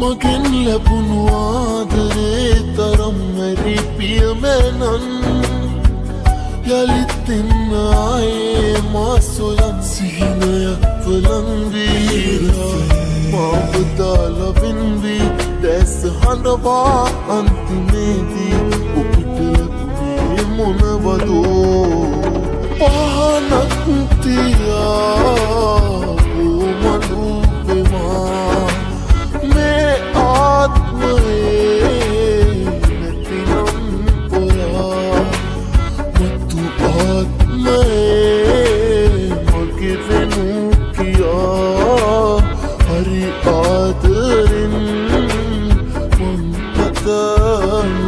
මගෙන් ලැබුණු ආදරේ තරම් මැරි පියමැනන් යලිත් එන්න ආයේ මා සොයන් සිහිනයක් වලංවීලා මාව දාලා වෙන්වී දැස හඬවා අන්තිමේදී ඔබට ලැබුණේ මොනවදෝ පහනක් තියා මනුපෙමා මේ ආත්මයේ නැතිනම් පොයා මතු ආත්මයේ මගේ වෙනු කියා හරි ආදරෙන් මං පතනවා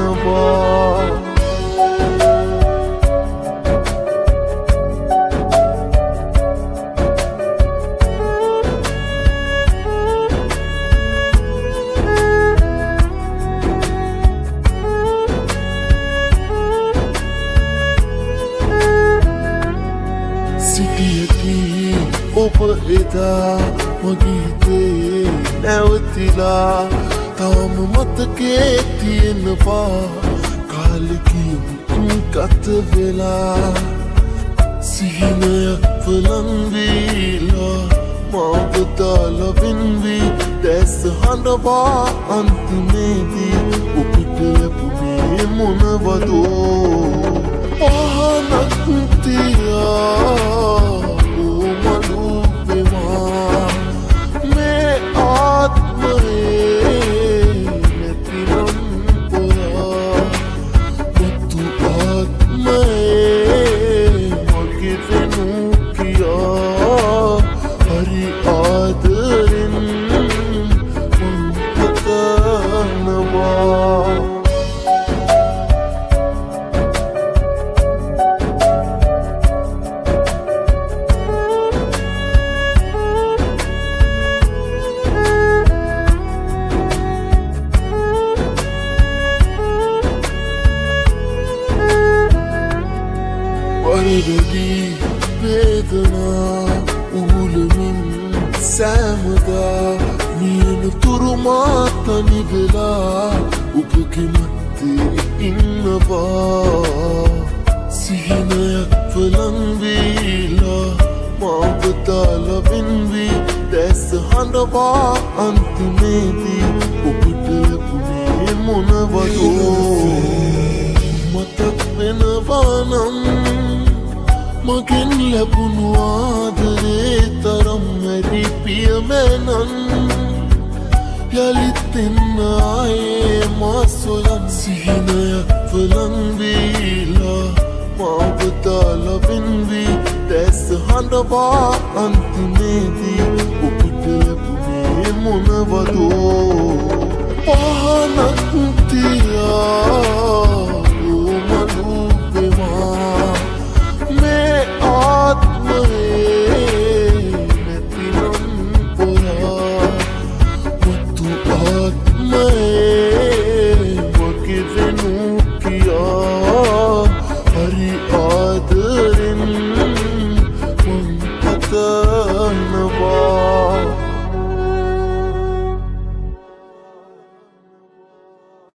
ඔබ එදා මගේ හිතේ නැවතිලා තාම මතකේ තියෙනවා කාලෙකින් ගත වෙලා සිහිනයක් වලංවීලා මාව දාලා වෙන්වී දැස හඬවා අන්තිමේදී ඔබට ලැබුණේ මොනවදෝ පහනක් තියා වරදදී වේදනා උහුලමින් සෑමදා නියන තුරු මා තනි වෙලා ඔබගේ මැත්තේ ඉන්නවා සිහිනයක් වලංවීලා මාව දාලා වෙන්වී දැස හඬවා අන්තිමේදී ඔබට ලැබුණේ මොනවදෝ මතක් වෙනවා නම් මගෙන් ලැබුණු ආදරේ තරම් මැරි පියමැනන් යලිත් එන්න ආයේ මා සොයන් සිහිනයක් වලංවීලා මාව දාලා වෙන්වී දැස හඬවා අන්තිමේදී ඔබට ලැබුණේ මොනවදෝ